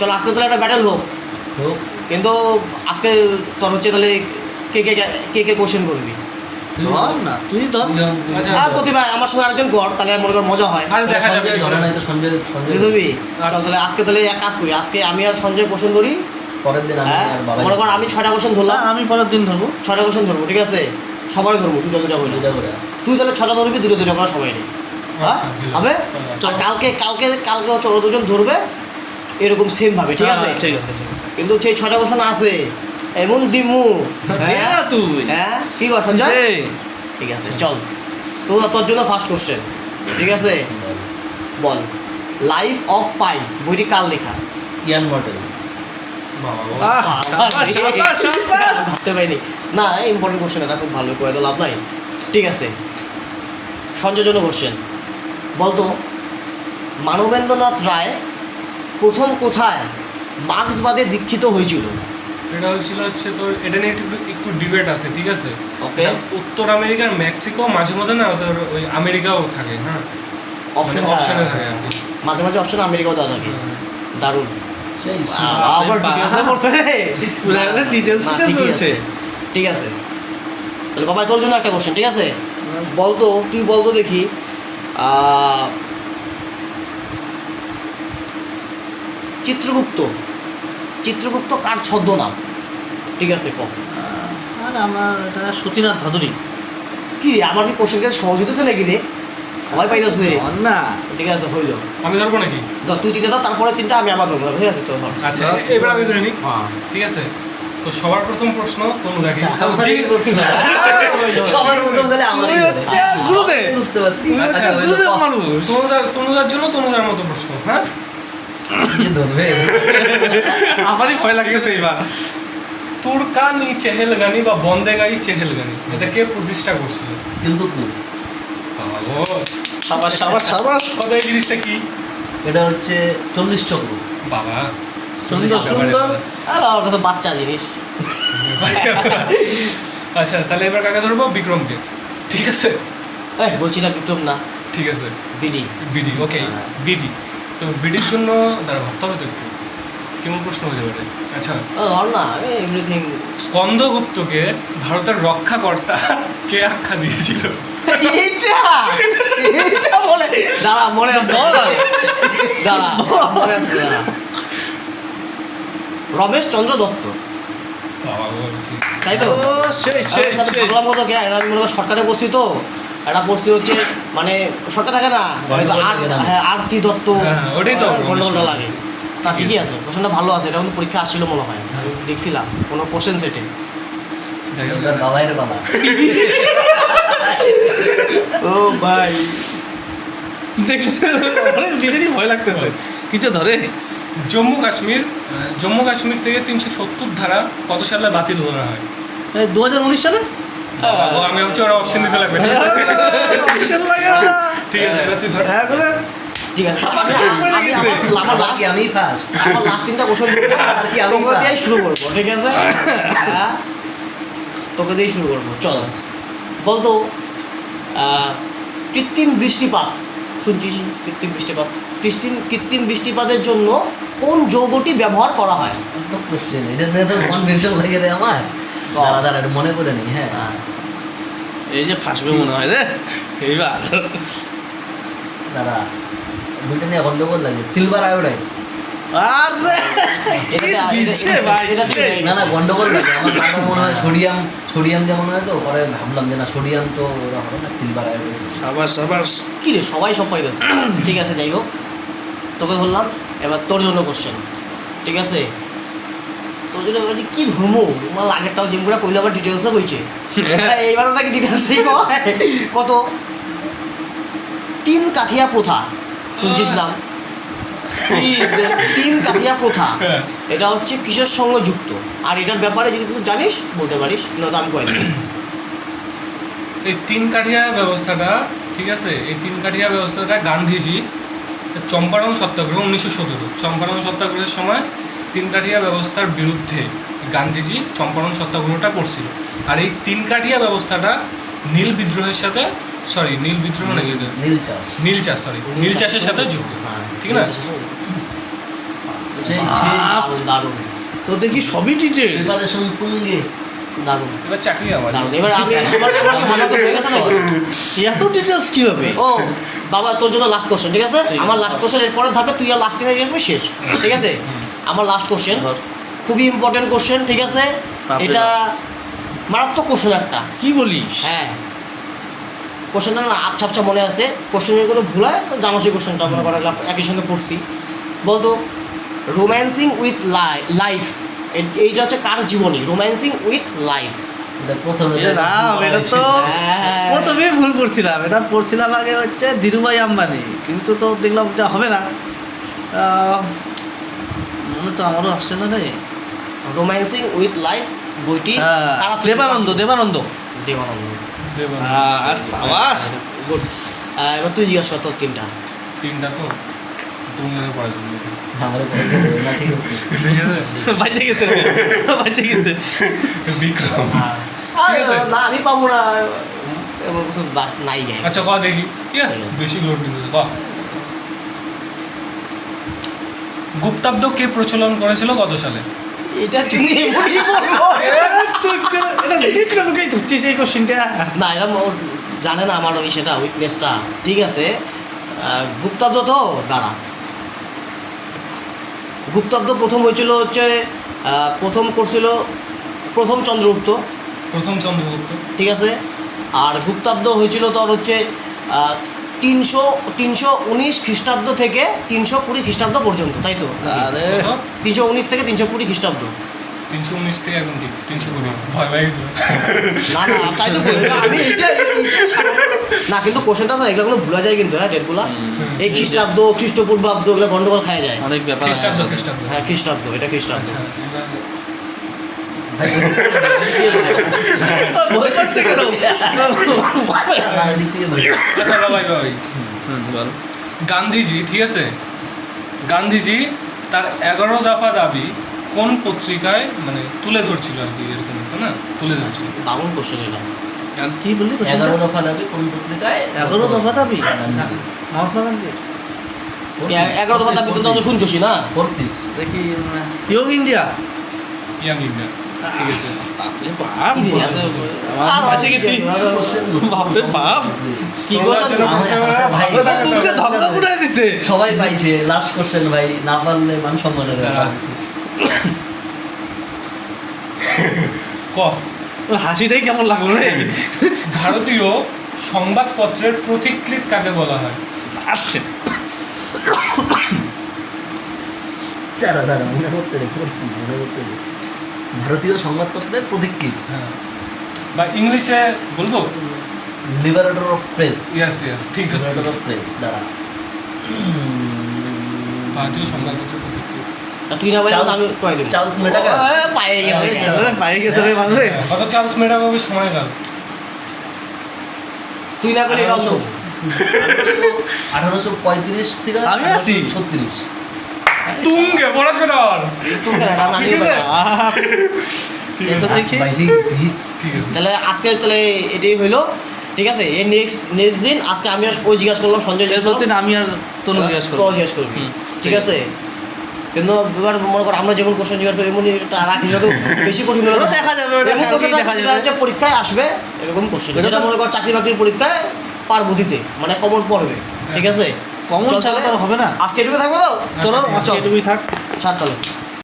চল আজকে তাহলে একটা ব্যাটেল হোক, কিন্তু আজকে তোর হচ্ছে তাহলে কে কে কে কে কোশ্চেন করবি? ধর না, তুই ধর। আর প্রতিভা আমার সঙ্গে আরেকজন কর, তাহলে মনে কর মজা হয়। বুঝবি? চল তাহলে আজকে তাহলে এক কাজ করি, আজকে আমি আর সঞ্জয় কোশ্চেন ধরি, মনে কর আমি 6টা কোশ্চেন ধরলাম, আমি পরের দিন ধরবো 6টা কোশ্চেন ধরবো, ঠিক আছে? সবাই ধরবো, দুটো দুটো করে। তুই তাহলে 6টা ধরবি, দুটো দুটো করে সবাই নেই, হ্যাঁ হবে? কালকে কালকে কালকে হচ্ছে ওরা দুজন ধরবে এরকম সেম ভাবে, ঠিক আছে? ঠিক আছে ঠিক আছে। কিন্তু সেই 6টা কোশ্চেন আছে এমন দিমু, তুই হ্যাঁ কি কর সঞ্জয়? ঠিক আছে চল, তোর জন্য ফার্স্ট কোশ্চেন, ঠিক আছে? বল, লাইফ অফ পাই বইটি কার লেখা? ইয়ান মর্টেল। ভাবতে পারিনি না, ইম্পর্টেন্ট কোশ্চেন, এটা খুব ভালো করে তো লাভ নাই। ঠিক আছে, সঞ্জয়ের জন্য কোশ্চেন, বলতো মানবেন্দ্রনাথ রায় প্রথম কোথায় মার্ক্সবাদে দীক্ষিত হয়েছিল? এটা হচ্ছে তোর, এটা নিয়ে একটু ডিবেট আছে, ঠিক আছে? ওকে, উত্তর আমেরিকার মেক্সিকো, মাঝে মধ্যে না তোর ওই আমেরিকাও থাকে, হ্যাঁ অপশনে থাকে আর কি। মাঝে মাঝে অপশন আমেরিকাও দেওয়া থাকে, দারুণ। সেই আবার ডিটেলসে পড়ছে রে, চলছে। ঠিক আছে, তাহলে বাবা তোর জন্য একটা কোশ্চেন, ঠিক আছে? বলতো, তুই বলতো দেখি, চিত্রগুপ্ত চিত্রগুপ্ত কার ছদ্মনাম? ঠিক আছে ক। আর আমার এটা সতীনাথ ভাদুরী। কি রে, আমার কি কোশ্চেনকে সহজ হতেছে নাকি রে? সবাই পাইতেছে ধর না, ঠিক আছে, হইল। আমি ধরবো নাকি? ধর তুই 3টা ধর, তারপরে 3টা আমি আবার ধরবো, ঠিক আছে? চল ধর। আচ্ছা এবার আমি ধরে নিই, হ্যাঁ, ঠিক আছে? তো সবার প্রথম প্রশ্ন তনুদাকে, সবার প্রথম গেলে আমার তুই হচ্ছে গুরুদেব। বুঝতে পারছি। তুই হচ্ছে গুরুদেব মানুষ। তনুদার জন্য তনুদার মতো প্রশ্ন, হ্যাঁ? কি ধরবে? আমারই ভয় লাগতেছে এবার। তুর্কানি চেহেলগানি বা বন্দেগাই চেহেলগানি, এটা কে প্রতিষ্ঠা করছিল? ইলতুৎমিশ। সাবাস সাবাস সাবাস। কত এই জিনিসটা কি? এটা হচ্ছে 40 চক্র। বাবা সুন্দর সুন্দর। আরে আমার কাছে বাচ্চা জিনিস। আচ্ছা তাহলে এবার কাকে ধরবো? বিক্রমকে, ঠিক আছে? এই বলছি না বিক্রম না, ঠিক আছে, বিডি। বিডি, ওকে বিডি। তো বিডির জন্য দাঁড়া ভাবতে হবে তো একটু, কেমন প্রশ্ন হতে পারে? আচ্ছা, ধর না, এভরিথিং। স্কন্দগুপ্তকে ভারতের রক্ষাকর্তা কে আখ্যা দিয়েছিল? এটা বলে দাঁড়া, মনে আছে, দাঁড়া মনে আছে, দাঁড়া। রমেশ চন্দ্র দত্ত, বাবা বলছি তাই তো? ও সেই সেই সেই। ভাবলাম কত কে, আমি মনে করি শর্টকাটে পড়ছি তো, এটা পড়ছি হচ্ছে মানে শর্টকাট থাকে না, হ্যাঁ আর.সি. দত্ত, হ্যাঁ, ওটাই তো গন্ডগোলটা লাগে। তা ঠিকই আছে, কোশ্চেনটা ভালো আছে, এটা কিন্তু পরীক্ষা আসছিল মনে হয়, আমি দেখছিলাম কোনো কোশ্চেন সেটে। যাই হোক, ওটার বাবাইয়ের বাবা। ও ভাই, দেখছো অনেক নিজেরই ভয় লাগতেছে। কিছু ধরে জম্মু কাশ্মীর থেকে 370 ধারা কত সালে বাতিল করা হয়? 2019 সালে। ও, আমি হচ্ছে ওরা অপশন দিতে লাগবে, অপশন লাগে না। ঠিক আছে? এবার তুই ধর। হ্যাঁ বলে ঠিক আছে, আমার চোখ পড়ে গেছে। আমার লাস্ট, কি আমি ফার্স্ট? আমার লাস্ট 3টা কোশ্চেন কি আমি তোকে দিয়েই শুরু করবো, ঠিক আছে? হ্যাঁ, তোকে দিয়েই শুরু করবো, চল। বলতো কৃত্রিম বৃষ্টিপাত শুনছিস? কৃত্রিম বৃষ্টিপাতের জন্য কোন যৌগটি ব্যবহার করা হয়? তো কোশ্চেন এটা নিয়ে তো কনফিউশন লাগে রে আমার। দাঁড়া দাঁড়া একটু মনে করে নি। হ্যাঁ এই যে ফাঁসবে মনে হয় রে এইবার। দাঁড়া, দুটো নিয়ে গন্ডগোল লাগে। Silver iodide. আরে কি দিচ্ছে ভাই? না না গন্ডগোল লাগে আমার। বাবা মনে হয় সোডিয়াম দিয়ে মনে হয়, তো পরে ভাবলাম যে না সোডিয়াম তো ওরা হবে না, সিলভার আয়োডাইড। সাবাস সাবাস। কি রে, সবাই সব পাইতেছে। ঠিক আছে, যাই হোক, তোকে বললাম। এবার তোর জন্য কোশ্চেন, ঠিক আছে? তোর জন্য এবার যে কী ধর্ম, আমার আগেরটাও যেমন কইলে আবার ডিটেলসও কইছে, এইবারও নাকি ডিটেলসেই কয়। কত 3 কাঠিয়া প্রথা শুনছিস নাম? 3 কাঠিয়া প্রথা, এটা হচ্ছে কিসের সঙ্গে যুক্ত? আর এটার ব্যাপারে যদি কিছু জানিস বলতে পারিস, নয়তো আমি কয়ে দিই। এই 3 কাঠিয়া ব্যবস্থাটা, ঠিক আছে? এই 3 কাঠিয়া ব্যবস্থাটা গান্ধীজি চম্পারণ সত্যাগ্রহ 1917, চম্পারণ সত্যাগ্রহের সময় 3 কাঠিয়া ব্যবস্থার বিরুদ্ধে গান্ধীজি চম্পারণ সত্যাগ্রহটা করছিল। আর এই 3 কাঠিয়া ব্যবস্থাটা নীল বিদ্রোহের সাথে, নীল বিদ্রোহ নাকি নীল চাষ। নীল চাষের সাথে যুক্ত, ঠিক না? সেই দারুণ দারুণ তো দেখি সবই ডিটেল। প্রিপারেশন তুঙ্গে। দারুণ এবার চাকরি আমার দারুণ। এবার আমি আমার কি ভালো করে হয়ে গেছে নাকি? এত ডিটেলস কিভাবে? ও বাবা, তোর জন্য লাস্ট কোশ্চেন, ঠিক আছে? ঠিক আছে। আমার লাস্ট কোশ্চেন, এরপরে ধাপে তুই আর লাস্ট নিয়ে আসবি, শেষ, ঠিক আছে? আমার লাস্ট কোশ্চেন ধর। খুবই ইম্পর্টেন্ট কোশ্চেন, ঠিক আছে? বাপরে এটা মারাত্মক কোশ্চেন একটা। কি বলিস? হ্যাঁ, কোশ্চেনটা না আবছা মনে আছে, কোশ্চেনের কোনো ভুল হয় তো জানো সেই কোশ্চেনটা, মনে করা একই সঙ্গে পড়ছি। বলতো রোম্যান্সিং উইথ লাইফ, এইটা হচ্ছে কার জীবনী? রোম্যান্সিং উইথ লাইফ। এটা প্রথমে এটা তো হ্যাঁ। প্রথমে ভুল পড়ছিলাম। এটা পড়ছিলাম আগে হচ্ছে ধীরুভাই আম্বানি, কিন্তু তো দেখলাম এটা হবে না। মনে তো আমারও আসছে না রে। রোম্যান্সিং উইথ লাইফ বইটি কারা তৈরি দেবানন্দ করেছে? দেবানন্দ। দেবানন্দ। সাবাস। গুড। এবার তুই জিজ্ঞাসা কর তোর তিনটা। তিনটা তো তুমি পড়ার জন্য আমারও পড়ে গেল না, ঠিক আছে। ঠিক আছে বাঁচে গেছে বাঁচে গেছে। বিক্রম ঠিক আছে। না আমি পাবো না, এমন কিছু নাই গায়ে। আচ্ছা ক দেখি ঠিক আছে, বেশি লোড কিন্তু ক। গুপ্তাব্দ কে প্রচলন করেছিল কত সালে? এটা তুমি এমনই বলবো। এটা বিক্রমকেই ধরছিস এই কোশ্চেনটা। না এরকম ও জানে না আমার ওই সেটা উইকনেসটা, ঠিক আছে? গুপ্তাব্দ তো দাঁড়া, গুপ্তাব্দ প্রথম হয়েছিল হচ্ছে প্রথম করছিল প্রথম চন্দ্রগুপ্ত, প্রথম চন্দ্রগুপ্ত। ঠিক আছে? আর গুপ্তাব্দ হয়েছিল তোর হচ্ছে 319 খ্রিস্টাব্দ থেকে 320 খ্রিস্টাব্দ পর্যন্ত, তাই তো? আরে 319 থেকে 320 খ্রিস্টাব্দ। 319 থেকে একদম ঠিক 320। ভয় লাগছে না না তাই তো বলি না, আমি এইটা না, কিন্তু কোশ্চেনটা তো এগুলো ভুলা যায় কিন্তু, হ্যাঁ ডেটগুলা এই খ্রিস্টাব্দ খ্রিস্টপূর্বাব্দ এগুলো গন্ডগোল খাওয়া যায়। অনেক ব্যাপার আছে। খ্রিস্টাব্দ খ্রিস্টাব্দ। হ্যাঁ খ্রিস্টাব্দ, এটা খ্রিস্টাব্দ। আচ্ছা এবার ভাই, ভয় পাচ্ছে কেন? আমার দিক থেকে বলি। আচ্ছা ভাই ভাই বল। গান্ধীজি, ঠিক আছে, গান্ধীজি তার 11 দফা দাবি কোন পত্রিকায় মানে তুলে ধরছিল আর কি, এরকম একটা না তুলে ধরছিল? দারুণ কোশ্চেন এটা। কি বললি? 11 দফা দাবি কোন পত্রিকায়? 11 দফা দাবি গান্ধী। মহাত্মা গান্ধী। 11 দফা দাবি তো শুনছি না। পড়ছিস? দেখি ইয়ং ইন্ডিয়া। ইয়াং ইন্ডিয়া, ঠিক আছে। বাপ কি আছে? আমার বাঁচে গেছি। বাপরে বাপ। কি কোশ্চেন? ভাই, ওটা বুকে ধক্কা ঘুরাই দিছে। সবাই পাইছে। লাস্ট কোশ্চেন ভাই, না পারলে মান সম্মানের ব্যাপার। ক ওর হাসিটাই কেমন লাগলো রে। ভারতীয় সংবাদপত্রের প্রতিকৃত কাকে বলা হয়? আসছে দাঁড়া মনে করতে রে, পড়ছি মনে করতে রে। ভারতীয় সংবাদপত্রের প্রতীকী হ্যাঁ, বা ইংলিশে বলবো? Liberator of press. Yes yes, ঠিক আছে। Liberator of press. দাঁড়া, ভারতীয় সংবাদপত্রের প্রতিকৃত। তুই না বললে আমি কই দেব। চার্লস মেটাকা। পায়ে গেছে। সারা পায়ে গেছে রে মানুষ রে। কত চার্লস মেডাবের সময়কাল? তুই না করলে কাজ 1835 থেকে আমি আছি। 36। তুঙ্গে পড়াশোনার। তুমি কেন এটা নামিয়ে ঠিক আছে। বলা? এ তো দেখি বাইশে গেছি। ঠিক আছে। তাহলে আজকে তাহলে এটাই হইলো, ঠিক আছে? এর নেক্সট দিন আজকে আমি ওই জিজ্ঞাসা করলাম, সঞ্জয় জিজ্ঞাসা এরপর দিন আমি আর তনু জিজ্ঞাসা করবো। তো জিজ্ঞাসা করবি, হুম, ঠিক ঠিক আছে? কিন্তু এবার মনে কর আমরা যেমন কোশ্চেন জিজ্ঞাসা করি এমন রাখি যত বেশি কঠিন হলে ওটা দেখা যাবে, ওটা কালকেই দেখা যাবে। হচ্ছে পরীক্ষায় আসবে এরকম কোশ্চেন, এটা যেটা তো- মনে কর চাকরি বাকরির পরীক্ষায় পারবো দিতে, মানে কমন পড়বে, ঠিক আছে? কমন চল ছাড়া তো আর তাহলে হবে না। আজকে এটুকু থাকবো তো, চলো আচ্ছা, আজকে এটুকুই থাক। ছাড় চলো।